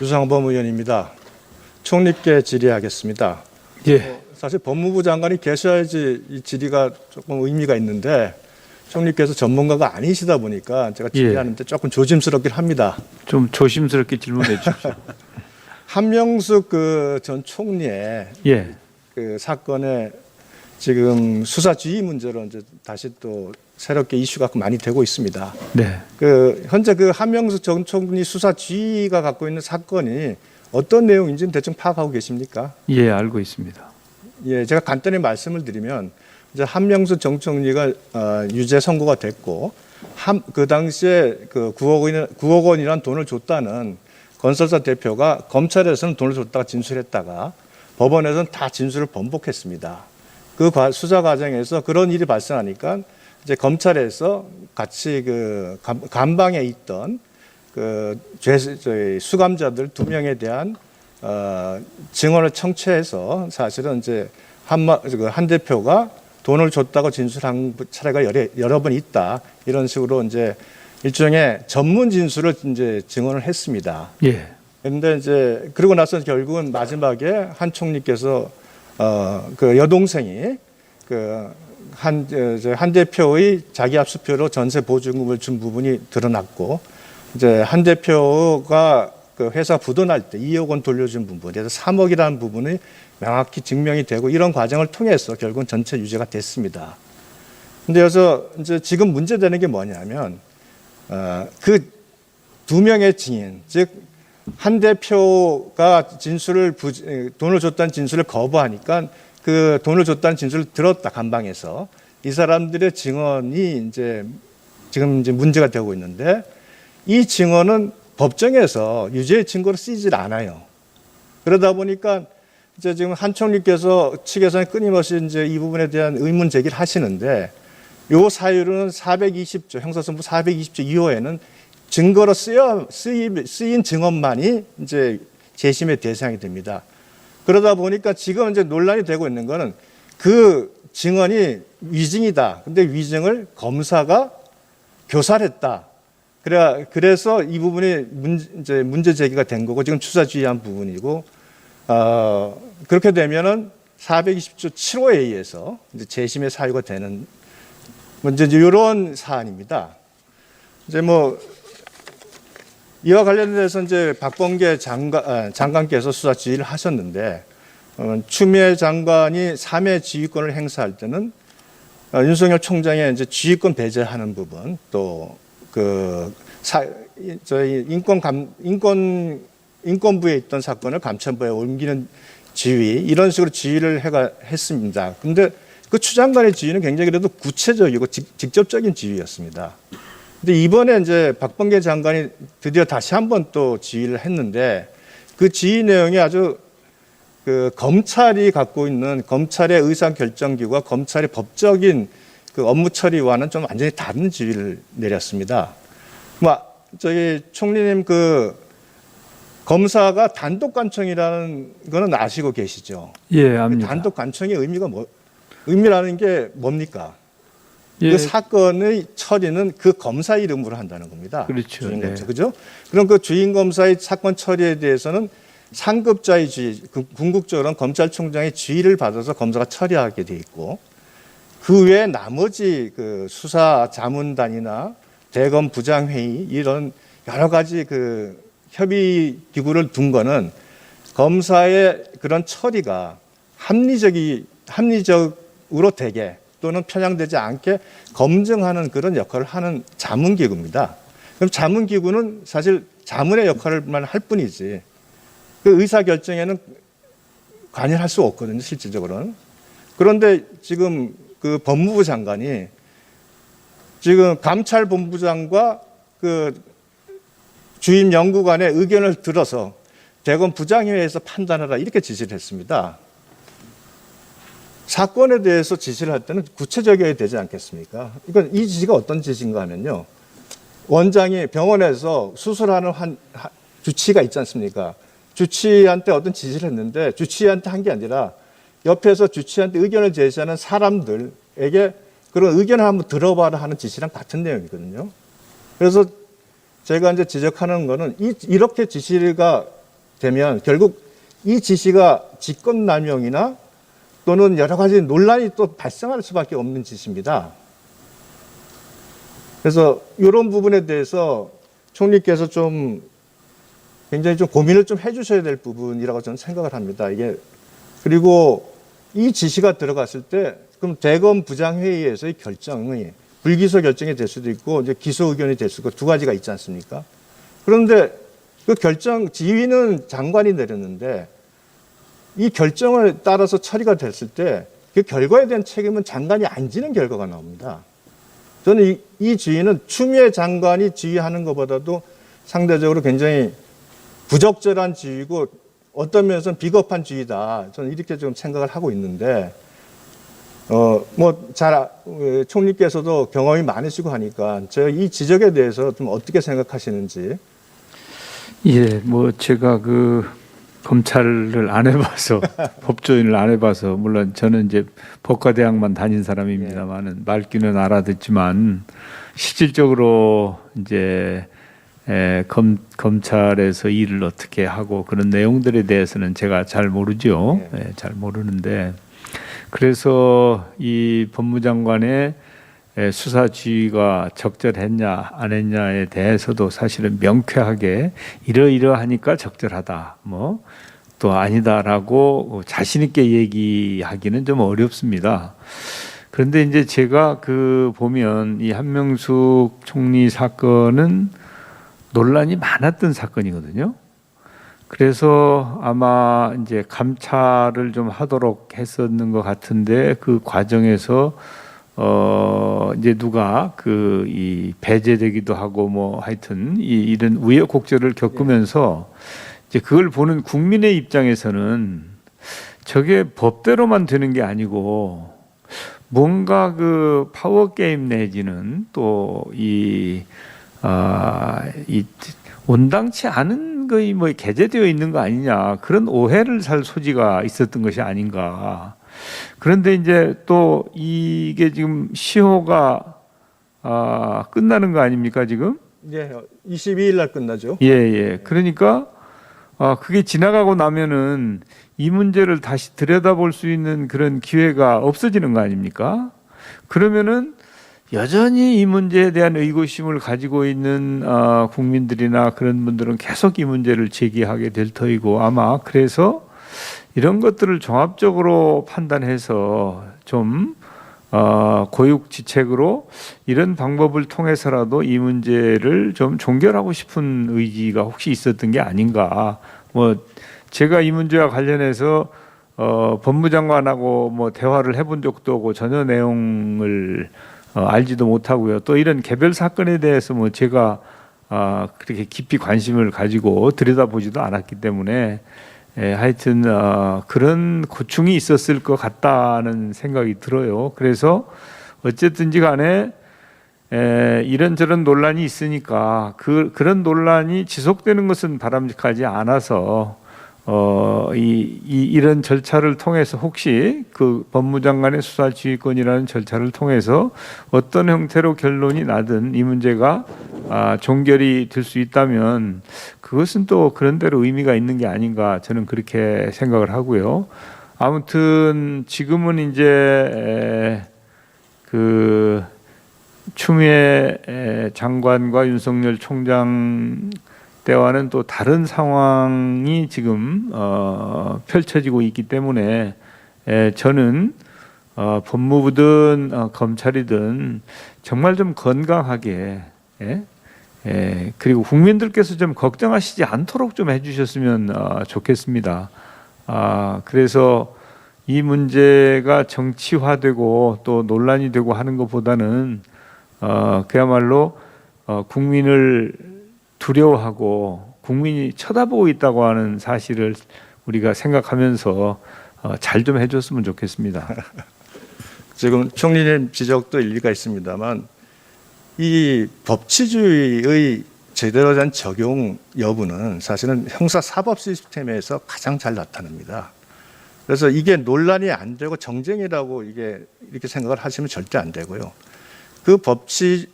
유상범 의원입니다. 총리께 질의하겠습니다. 예. 사실 법무부 장관이 계셔야지 이 질의가 조금 의미가 있는데 총리께서 전문가가 아니시다 보니까 제가 질의하는데 조금 조심스럽긴 합니다. 좀 조심스럽게 질문해 주십시오. 한명숙 전 총리의 예. 그 사건에 지금 수사 지휘 문제로 이제 다시 또 새롭게 이슈가 많이 되고 있습니다. 네. 현재 한명숙 전 총리 수사 지휘가 갖고 있는 사건이 어떤 내용인지는 대충 파악하고 계십니까? 예, 알고 있습니다. 예, 제가 간단히 말씀을 드리면 이제 한명숙 전 총리가 유죄 선고가 됐고 그 당시에 9억 원이라는 돈을 줬다는 건설사 대표가 검찰에서는 돈을 줬다가 진술했다가 법원에서는 다 진술을 번복했습니다. 그 수사 과정에서 그런 일이 발생하니까 이제 검찰에서 같이 감방에 있던 수감자들 2명에 대한 증언을 청취해서 사실은 이제 한 대표가 돈을 줬다고 진술한 차례가 여러 번 있다, 이런 식으로 이제 일종의 전문 진술을 이제 증언을 했습니다. 예. 그런데 이제 그러고 나서 결국은 마지막에 한 총리께서 여동생이 한 대표의 자기 압수표로 전세 보증금을 준 부분이 드러났고, 이제 한 대표가 회사 부도날 때 2억 원 돌려준 부분, 그래서 3억이라는 부분이 명확히 증명이 되고, 이런 과정을 통해서 결국은 전체 유죄가 됐습니다. 근데 여기서 이제 지금 문제되는 게 뭐냐면, 그 2명의 증인, 즉, 한 대표가 돈을 줬다는 진술을 거부하니까 그 돈을 줬다는 진술을 들었다, 감방에서. 이 사람들의 증언이 지금 문제가 되고 있는데, 이 증언은 법정에서 유죄의 증거로 쓰이질 않아요. 그러다 보니까 이제 지금 한 총리께서 측에서는 끊임없이 이제 이 부분에 대한 의문 제기를 하시는데, 요 사유로는 420조, 형사소송부 420조 2호에는 증거로 쓰인 증언만이 이제 재심의 대상이 됩니다. 그러다 보니까 지금 이제 논란이 되고 있는 거는 그 증언이 위증이다. 근데 위증을 검사가 교살했다. 그래서 이 부분이 문제 제기가 된 거고, 지금 추사 지휘한 부분이고, 그렇게 되면은 420조 7호에 의해서 이제 재심의 사유가 되는 이제 이런 사안입니다. 이제 이와 관련해서 이제 박범계 장관께서 수사 지휘를 하셨는데, 추미애 장관이 3회 지휘권을 행사할 때는 윤석열 총장의 이제 지휘권 배제하는 부분, 또 저희 인권부에 있던 사건을 감찰부에 옮기는 지휘, 이런 식으로 지휘를 했습니다. 그런데 그 추 장관의 지휘는 굉장히 그래도 구체적이고 직접적인 지휘였습니다. 근데 이번에 이제 박범계 장관이 드디어 다시 한번 또 지휘를 했는데, 그 지휘 내용이 아주 검찰이 갖고 있는 검찰의 의사결정기구와 검찰의 법적인 업무 처리와는 좀 완전히 다른 지휘를 내렸습니다. 저희 총리님 검사가 단독 관청이라는 거는 아시고 계시죠? 예, 압니다. 단독 관청의 의미라는 게 뭡니까? 예. 그 사건의 처리는 그 검사 이름으로 한다는 겁니다. 그렇죠. 주인검사, 그죠? 그럼 그 주인검사의 사건 처리에 대해서는 상급자의 지휘, 궁극적으로는 검찰총장의 지휘를 받아서 검사가 처리하게 돼 있고, 그 외에 나머지 수사 자문단이나 대검 부장회의, 이런 여러 가지 협의 기구를 둔 거는 검사의 그런 처리가 합리적으로 되게, 또는 편향되지 않게 검증하는 그런 역할을 하는 자문기구입니다. 그럼 자문기구는 사실 자문의 역할만 할 뿐이지 그 의사결정에는 관여할 수 없거든요, 실질적으로는. 그런데 지금 법무부 장관이 지금 감찰본부장과 주임 연구관의 의견을 들어서 대검 부장회의에서 판단하라, 이렇게 지시를 했습니다. 사건에 대해서 지시를 할 때는 구체적이어야 되지 않겠습니까? 그러니까 이 지시가 어떤 지시인가 하면요, 원장이 병원에서 수술하는 주치의가 있지 않습니까? 주치의한테 어떤 지시를 했는데, 주치의한테 한 게 아니라 옆에서 주치의한테 의견을 제시하는 사람들에게 그런 의견을 한번 들어봐라 하는 지시랑 같은 내용이거든요. 그래서 제가 이제 지적하는 거는 이렇게 지시가 되면 결국 이 지시가 직권남용이나 또는 여러 가지 논란이 또 발생할 수밖에 없는 짓입니다. 그래서 이런 부분에 대해서 총리께서 좀 굉장히 좀 고민을 좀 해주셔야 될 부분이라고 저는 생각을 합니다. 이게 그리고 이 지시가 들어갔을 때 그럼 대검 부장회의에서의 결정이 불기소 결정이 될 수도 있고 이제 기소 의견이 될 수도 있고 두 가지가 있지 않습니까? 그런데 그 결정 지휘는 장관이 내렸는데 이 결정을 따라서 처리가 됐을 때 그 결과에 대한 책임은 장관이 안 지는 결과가 나옵니다. 저는 이 지휘는 추미애 장관이 지휘하는 것보다도 상대적으로 굉장히 부적절한 지휘고 어떤 면에서는 비겁한 지휘다. 저는 이렇게 좀 생각을 하고 있는데 총리께서도 경험이 많으시고 하니까 제가 이 지적에 대해서 좀 어떻게 생각하시는지. 예, 뭐 제가 그 검찰을 안 해봐서 법조인을 안 해봐서 물론 저는 이제 법과대학만 다닌 사람입니다만은 말귀는 알아듣지만 실질적으로 이제 검찰에서 일을 어떻게 하고 그런 내용들에 대해서는 제가 잘 모르죠. 잘 모르는데 그래서 이 법무장관의 수사 지휘가 적절했냐 안 했냐에 대해서도 사실은 명쾌하게 이러이러하니까 적절하다 뭐 또 아니다라고 자신 있게 얘기하기는 좀 어렵습니다. 그런데 이제 제가 그 보면 이 한명숙 총리 사건은 논란이 많았던 사건이거든요. 그래서 아마 이제 감찰을 좀 하도록 했었는 것 같은데 그 과정에서 이제 누가 이 배제되기도 하고 뭐 하여튼 이런 우여곡절을 겪으면서 이제 그걸 보는 국민의 입장에서는 저게 법대로만 되는 게 아니고 뭔가 그 파워 게임 내지는 또 이 온당치 않은 거의 뭐 게재되어 있는 거 아니냐 그런 오해를 살 소지가 있었던 것이 아닌가. 그런데 이제 또 이게 지금 시효가 끝나는 거 아닙니까 지금? 예, 22일 날 끝나죠. 예. 그러니까 그게 지나가고 나면은 이 문제를 다시 들여다볼 수 있는 그런 기회가 없어지는 거 아닙니까? 그러면은 여전히 이 문제에 대한 의구심을 가지고 있는 국민들이나 그런 분들은 계속 이 문제를 제기하게 될 터이고 아마 그래서 이런 것들을 종합적으로 판단해서 좀 고육지책으로 이런 방법을 통해서라도 이 문제를 좀 종결하고 싶은 의지가 혹시 있었던 게 아닌가. 뭐 제가 이 문제와 관련해서 법무장관하고 뭐 대화를 해본 적도 없고 전혀 내용을 알지도 못하고요. 또 이런 개별 사건에 대해서 뭐 제가 그렇게 깊이 관심을 가지고 들여다보지도 않았기 때문에 하여튼 그런 고충이 있었을 것 같다는 생각이 들어요. 그래서 어쨌든지 간에 이런저런 논란이 있으니까 그런 논란이 지속되는 것은 바람직하지 않아서 이런 절차를 통해서 혹시 그 법무장관의 수사지휘권이라는 절차를 통해서 어떤 형태로 결론이 나든 이 문제가 종결이 될 수 있다면 그것은 또 그런대로 의미가 있는 게 아닌가 저는 그렇게 생각을 하고요. 아무튼 지금은 이제 그 추미애 장관과 윤석열 총장 때와는 또 다른 상황이 지금 펼쳐지고 있기 때문에 저는 법무부든 검찰이든 정말 좀 건강하게 그리고 국민들께서 좀 걱정하시지 않도록 좀 해주셨으면 좋겠습니다. 그래서 이 문제가 정치화되고 또 논란이 되고 하는 것보다는 그야말로 국민을 두려워하고 국민이 쳐다보고 있다고 하는 사실을 우리가 생각하면서 잘 좀 해줬으면 좋겠습니다. 지금 총리님 지적도 일리가 있습니다만 이 법치주의의 제대로 된 적용 여부는 사실은 형사사법 시스템에서 가장 잘 나타납니다. 그래서 이게 논란이 안 되고 정쟁이라고 이렇게 생각을 하시면 절대 안 되고요. 그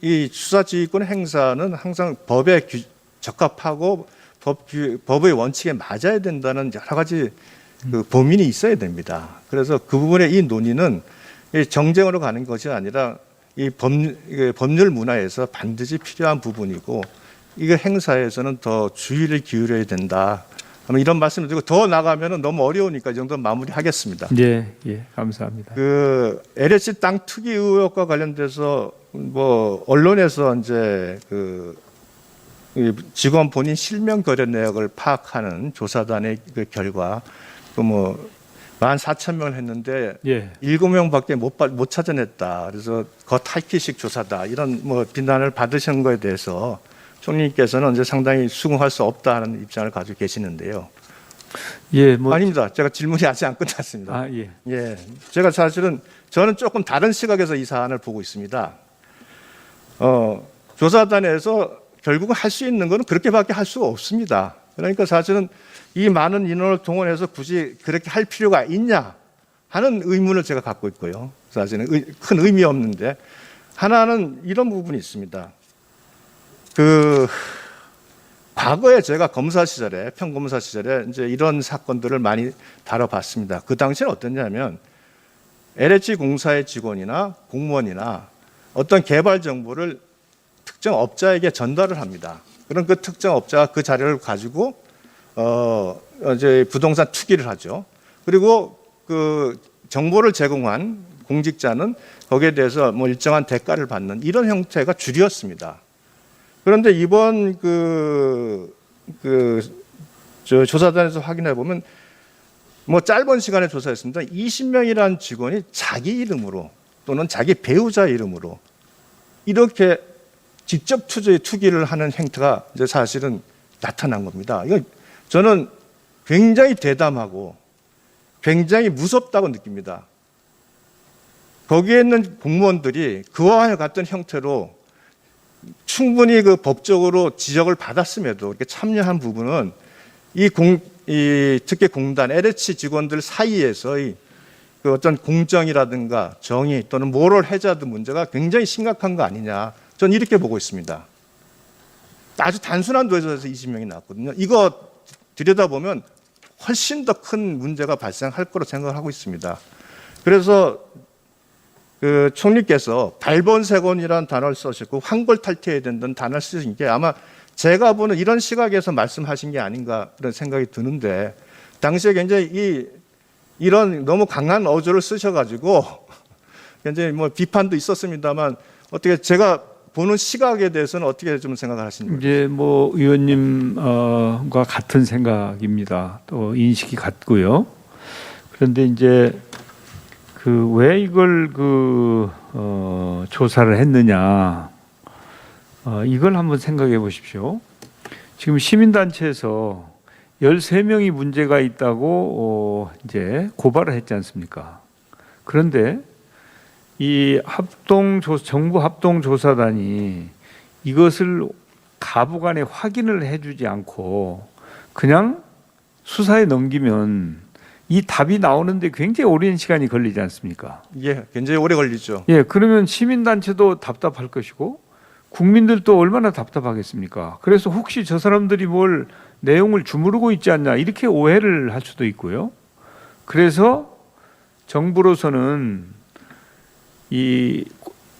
이 수사지휘권 행사는 항상 법에 적합하고 법의 원칙에 맞아야 된다는 여러 가지 그 범인이 있어야 됩니다. 그래서 그 부분의 이 논의는 이 정쟁으로 가는 것이 아니라 이 법률 문화에서 반드시 필요한 부분이고 이거 행사에서는 더 주의를 기울여야 된다. 이런 말씀을 드리고 더 나가면은 너무 어려우니까 이 정도 마무리하겠습니다. 예, 예, 감사합니다. 그 LH 땅 투기 의혹과 관련돼서 뭐 언론에서 이제 이 직원 본인 실명 거래 내역을 파악하는 조사단의 그 결과 그 뭐 14,000명을 했는데 예. 7명밖에 못 찾아냈다. 그래서 겉핥기식 조사다. 이런 뭐 비난을 받으신 거에 대해서 총리께서는 이제 상당히 수긍할 수 없다는 입장을 가지고 계시는데요. 예, 뭐 아닙니다. 제가 질문이 아직 안 끝났습니다. 아, 예. 예, 제가 사실은 저는 조금 다른 시각에서 이 사안을 보고 있습니다. 조사단에서 결국은 할 수 있는 것은 그렇게밖에 할 수가 없습니다. 그러니까 사실은 이 많은 인원을 동원해서 굳이 그렇게 할 필요가 있냐 하는 의문을 제가 갖고 있고요. 사실은 큰 의미 없는데 하나는 이런 부분이 있습니다. 과거에 제가 검사 시절에 평검사 시절에 이제 이런 사건들을 많이 다뤄봤습니다. 그 당시에는 어땠냐면 LH 공사의 직원이나 공무원이나 어떤 개발 정보를 특정 업자에게 전달을 합니다. 그럼 그 특정 업자가 그 자료를 가지고 이제 부동산 투기를 하죠. 그리고 그 정보를 제공한 공직자는 거기에 대해서 뭐 일정한 대가를 받는 이런 형태가 주류였습니다. 그런데 이번 조사단에서 확인해 보면 뭐 짧은 시간에 조사했습니다. 20명이라는 직원이 자기 이름으로 또는 자기 배우자 이름으로 이렇게 직접 투기를 하는 행태가 이제 사실은 나타난 겁니다. 이거 저는 굉장히 대담하고 굉장히 무섭다고 느낍니다. 거기에 있는 공무원들이 그와 같은 형태로 충분히 그 법적으로 지적을 받았음에도 이렇게 참여한 부분은 특히 공단 LH 직원들 사이에서의 그 어떤 공정이라든가 정의 또는 모럴 해자드 문제가 굉장히 심각한 거 아니냐. 저는 이렇게 보고 있습니다. 아주 단순한 도에서 20명이 나왔거든요. 이거 들여다보면 훨씬 더 큰 문제가 발생할 거로 생각을 하고 있습니다. 그래서 그 총리께서 발본색원이라는 단어를 쓰셨고 환골탈태해야 된다는 단어를 쓰신 게 아마 제가 보는 이런 시각에서 말씀하신 게 아닌가 그런 생각이 드는데 당시에 굉장히 이런 너무 강한 어조를 쓰셔가지고 굉장히 뭐 비판도 있었습니다만 어떻게 제가 보는 시각에 대해서는 어떻게 좀 생각을 하십니까? 이제 뭐 의원님과 같은 생각입니다. 또 인식이 같고요. 그런데 이제 왜 이걸 조사를 했느냐, 이걸 한번 생각해 보십시오. 지금 시민단체에서 13명이 문제가 있다고 이제 고발을 했지 않습니까? 그런데 이 정부 합동조사단이 이것을 가부간에 확인을 해주지 않고 그냥 수사에 넘기면 이 답이 나오는데 굉장히 오랜 시간이 걸리지 않습니까? 예, 굉장히 오래 걸리죠. 예, 그러면 시민단체도 답답할 것이고 국민들도 얼마나 답답하겠습니까? 그래서 혹시 저 사람들이 뭘 내용을 주무르고 있지 않냐 이렇게 오해를 할 수도 있고요. 그래서 정부로서는 이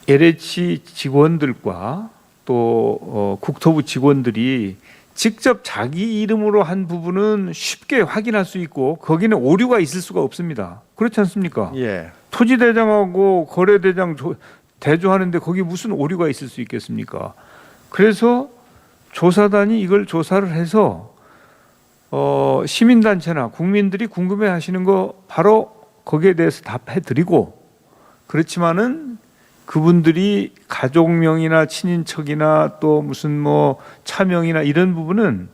LH 직원들과 또 국토부 직원들이 직접 자기 이름으로 한 부분은 쉽게 확인할 수 있고 거기는 오류가 있을 수가 없습니다. 그렇지 않습니까? 예. 토지대장하고 거래대장 대조하는데 거기 무슨 오류가 있을 수 있겠습니까? 그래서 조사단이 이걸 조사를 해서 시민단체나 국민들이 궁금해하시는 거 바로 거기에 대해서 답해드리고 그렇지만은 그분들이 가족명이나 친인척이나 또 무슨 뭐 차명이나 이런 부분은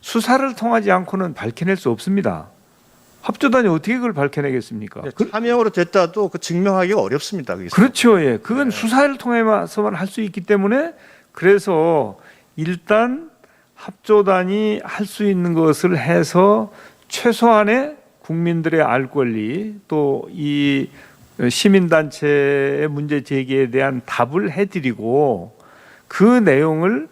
수사를 통하지 않고는 밝혀낼 수 없습니다. 합조단이 어떻게 그걸 밝혀내겠습니까? 차명으로 됐다도 증명하기가 어렵습니다. 거기서. 그렇죠. 예. 그건 수사를 통해서만 할 수 있기 때문에 그래서 일단 합조단이 할 수 있는 것을 해서 최소한의 국민들의 알 권리 또 이 시민단체의 문제 제기에 대한 답을 해드리고 그 내용을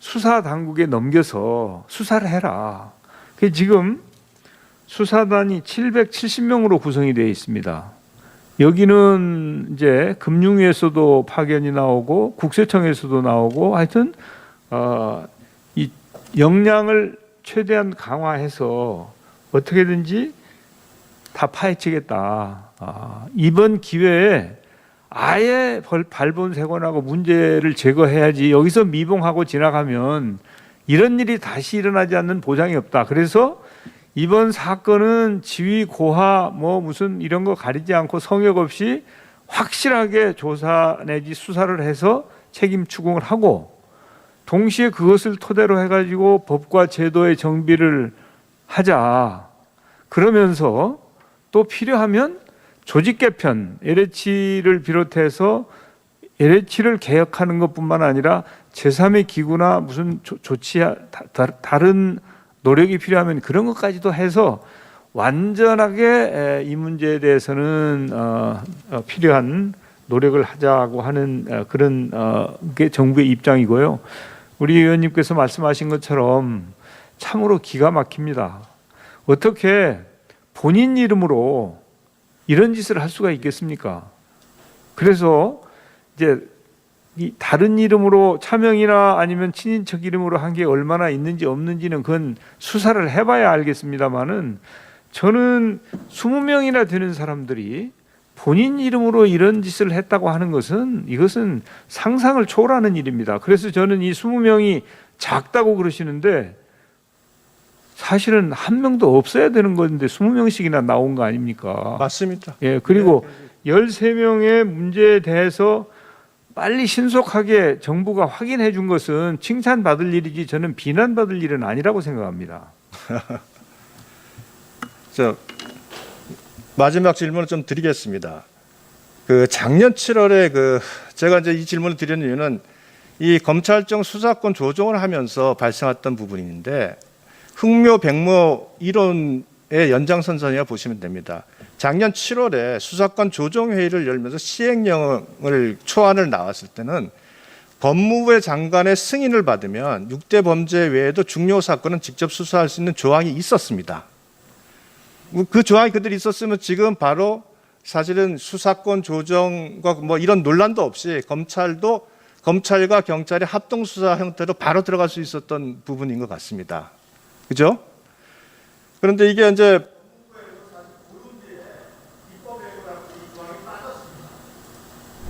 수사 당국에 넘겨서 수사를 해라. 그 지금 수사단이 770명으로 구성이 되어 있습니다. 여기는 이제 금융위에서도 파견이 나오고 국세청에서도 나오고 하여튼 이 역량을 최대한 강화해서 어떻게든지 다 파헤치겠다. 이번 기회에 아예 발본색원하고 문제를 제거해야지 여기서 미봉하고 지나가면 이런 일이 다시 일어나지 않는 보장이 없다. 그래서 이번 사건은 지위 고하 뭐 무슨 이런 거 가리지 않고 성역 없이 확실하게 조사 내지 수사를 해서 책임 추궁을 하고 동시에 그것을 토대로 해가지고 법과 제도의 정비를 하자. 그러면서 또 필요하면 조직 개편, LH를 비롯해서 LH를 개혁하는 것뿐만 아니라 제3의 기구나 무슨 조치 다른 노력이 필요하면 그런 것까지도 해서 완전하게 이 문제에 대해서는 필요한 노력을 하자고 하는 그런 게 정부의 입장이고요. 우리 의원님께서 말씀하신 것처럼 참으로 기가 막힙니다. 어떻게 본인 이름으로 이런 짓을 할 수가 있겠습니까? 그래서 이제 이 다른 이름으로 차명이나 아니면 친인척 이름으로 한 게 얼마나 있는지 없는지는 그건 수사를 해봐야 알겠습니다만은 저는 20명이나 되는 사람들이 본인 이름으로 이런 짓을 했다고 하는 것은 이것은 상상을 초월하는 일입니다. 그래서 저는 이 20명이 작다고 그러시는데 사실은 한 명도 없어야 되는 건데 20명씩이나 나온 거 아닙니까? 맞습니다. 예, 그리고 13명의 문제에 대해서 빨리 신속하게 정부가 확인해 준 것은 칭찬받을 일이지 저는 비난받을 일은 아니라고 생각합니다. 마지막 질문을 좀 드리겠습니다. 그 작년 7월에 제가 이제 이 질문을 드리는 이유는 이 검찰청 수사권 조정을 하면서 발생했던 부분인데 흑묘 백모 이론의 연장선상이라 보시면 됩니다. 작년 7월에 수사권 조정회의를 열면서 시행령을 초안을 나왔을 때는 법무부의 장관의 승인을 받으면 6대 범죄 외에도 중요 사건은 직접 수사할 수 있는 조항이 있었습니다. 그 조항이 그대로 있었으면 지금 바로 사실은 수사권 조정과 뭐 이런 논란도 없이 검찰과 경찰의 합동 수사 형태로 바로 들어갈 수 있었던 부분인 것 같습니다. 그죠? 그런데 이게 이제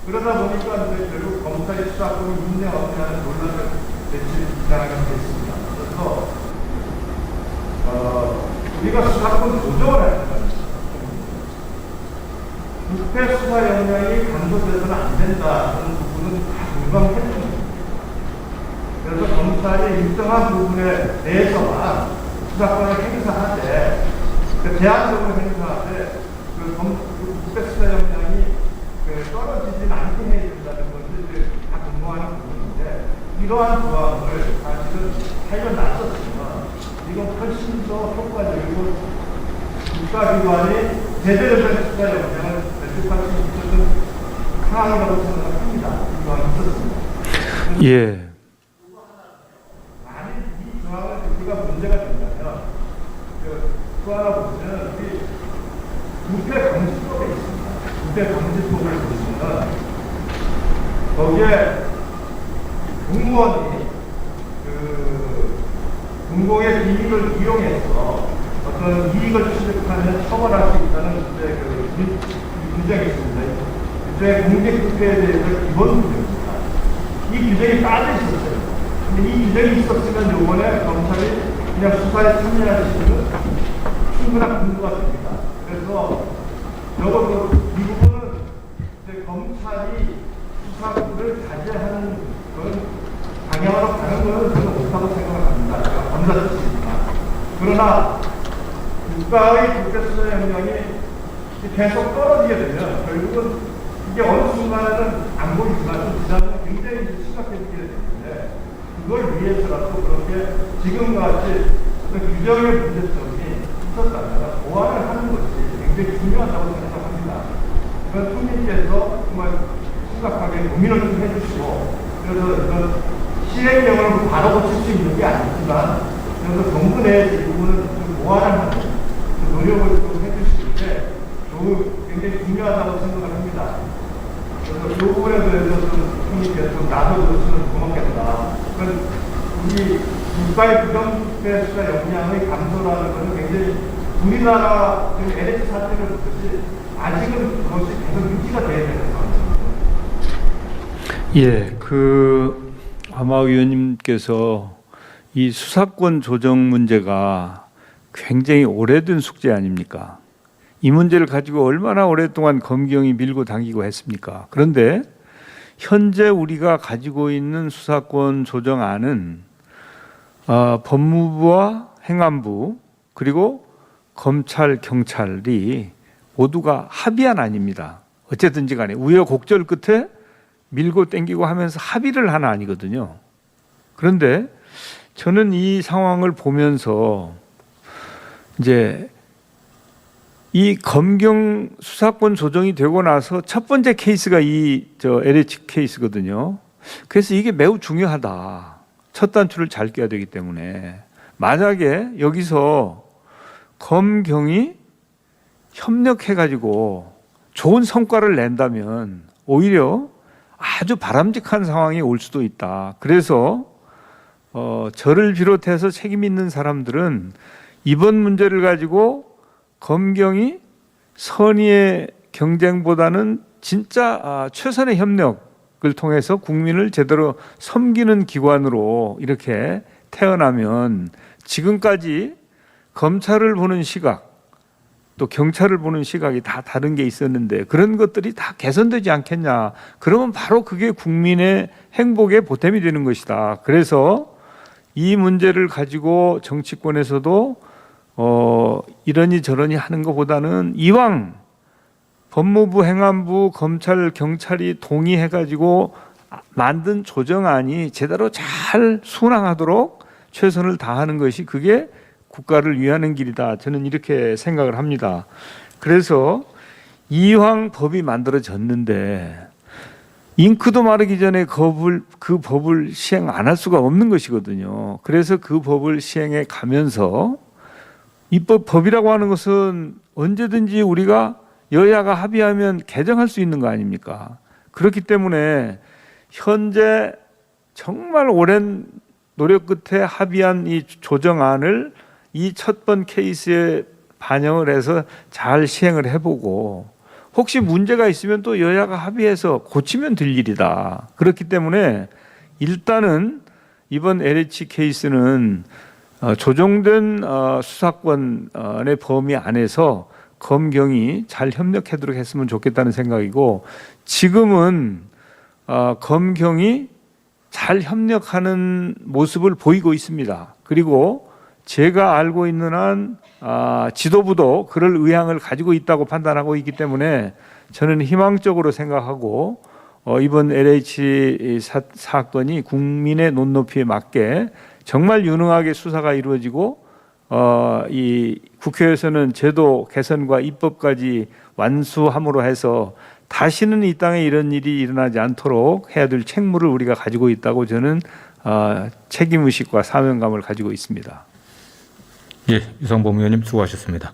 그러다 보니까 이제 결국 검찰의 수사권이 있냐 없냐는 논란을 일어나게 됐습니다. 그래서 우리가 수사권 조정을 해야 된다. 국회 수사 역량이 감소돼서는 안 된다는 부분은 다 공감해줍니다. 그래서 검찰이 일정한 부분에 대해서만 수사권을 행사하되, 제한적으로 행사하되, 국회 수사 역량이 떨어지지 않게 해야 된다는 것을 다 공부하는 부분인데, 이러한 조항을 사실은 살려놨었으면 이건 훨씬 더 효과적이고 국가기관이 제대로 된 수사 역량을 배출할 수 있었던 상황이라고 생각합니다. 이 조항이 있었습니다. 예. 만약 이 조항을 우리가 문제가 된다면 또 하나 보면 우리 국회 감시법에 있습니다. 국회 감시법을 보시면 거기에 공무원이 공공의 이익을 이용해서 어떤 이익을 취득하면 처벌할 수 있다는 규정이 있습니다. 규정의 공직국회에 대해서 기본 규정입니다. 이 규정이 빠져 있었어요. 근데 이 규정이 있었으면 이번에 검찰이 그냥 수사에 참여하는 시기는 충분한 근거가 됩니다. 그래서 적어도 이 부분은 이제 검찰이 수사를 자제하는 그런 방향으로 가는 것은 저는 옳다고 생각을 합니다. 제가 검사였습니다. 그러나 국가의 국제 수사 역량이 계속 떨어지게 되면 결국은 이게 어느 순간에는 안 보이지만 그 다음에 굉장히 심각해지게 되는데, 그걸 위해서라도 그렇게 지금과 같이 규정의 문제점이 있었다면 보완을 하는 것이 굉장히 중요하다고 생각합니다. 이건 총리께서 정말 심각하게 고민을 좀 해주시고, 그래서 이런 시행령을 바로 고칠 수 있는 게 아니지만 그래서 정부 내 이 부분은 좀 보완하는 노력을 좀 해주시는데 굉장히 중요하다고 생각을 합니다. 그래서 이 부분에 대해서 좀 총리께서 좀 나서주시면 고맙겠다. 우리 이과의 부정부패 수사 역량의 감소라는 것은 굉장히 우리나라 지금 LH 사태를 보듯이 아직은 그것이 계속 유지가 돼야 되는 상황입니다. 예, 아마 의원님께서 이 수사권 조정 문제가 굉장히 오래된 숙제 아닙니까? 이 문제를 가지고 얼마나 오랫동안 검경이 밀고 당기고 했습니까? 그런데 현재 우리가 가지고 있는 수사권 조정안은 법무부와 행안부 그리고 검찰, 경찰이 모두가 합의안 아닙니다. 어쨌든지 간에 우여곡절 끝에 밀고 땡기고 하면서 합의를 한 아니거든요. 그런데 저는 이 상황을 보면서 이제 이 검경 수사권 조정이 되고 나서 첫 번째 케이스가 LH 케이스거든요. 그래서 이게 매우 중요하다. 첫 단추를 잘 껴야 되기 때문에 만약에 여기서 검경이 협력해가지고 좋은 성과를 낸다면 오히려 아주 바람직한 상황이 올 수도 있다. 그래서 저를 비롯해서 책임 있는 사람들은 이번 문제를 가지고 검경이 선의의 경쟁보다는 진짜 최선의 협력을 통해서 국민을 제대로 섬기는 기관으로 이렇게 태어나면 지금까지 검찰을 보는 시각 또 경찰을 보는 시각이 다 다른 게 있었는데 그런 것들이 다 개선되지 않겠냐. 그러면 바로 그게 국민의 행복의 보탬이 되는 것이다. 그래서 이 문제를 가지고 정치권에서도 이러니 저러니 하는 것보다는 이왕 법무부, 행안부, 검찰, 경찰이 동의해가지고 만든 조정안이 제대로 잘 순항하도록 최선을 다하는 것이 그게 국가를 위하는 길이다. 저는 이렇게 생각을 합니다. 그래서 이왕 법이 만들어졌는데 잉크도 마르기 전에 그 법을 시행 안 할 수가 없는 것이거든요. 그래서 그 법을 시행해 가면서 법이라고 하는 것은 언제든지 우리가 여야가 합의하면 개정할 수 있는 거 아닙니까? 그렇기 때문에 현재 정말 오랜 노력 끝에 합의한 이 조정안을 이 첫 번 케이스에 반영을 해서 잘 시행을 해보고 혹시 문제가 있으면 또 여야가 합의해서 고치면 될 일이다. 그렇기 때문에 일단은 이번 LH 케이스는 조정된 수사권의 범위 안에서 검경이 잘 협력하도록 했으면 좋겠다는 생각이고 지금은 검경이 잘 협력하는 모습을 보이고 있습니다. 그리고 제가 알고 있는 한 지도부도 그럴 의향을 가지고 있다고 판단하고 있기 때문에 저는 희망적으로 생각하고 이번 LH 사건이 국민의 눈높이에 맞게 정말 유능하게 수사가 이루어지고 이 국회에서는 제도 개선과 입법까지 완수함으로 해서 다시는 이 땅에 이런 일이 일어나지 않도록 해야 될 책무를 우리가 가지고 있다고 저는 책임의식과 사명감을 가지고 있습니다. 예, 유상범 의원님 수고하셨습니다.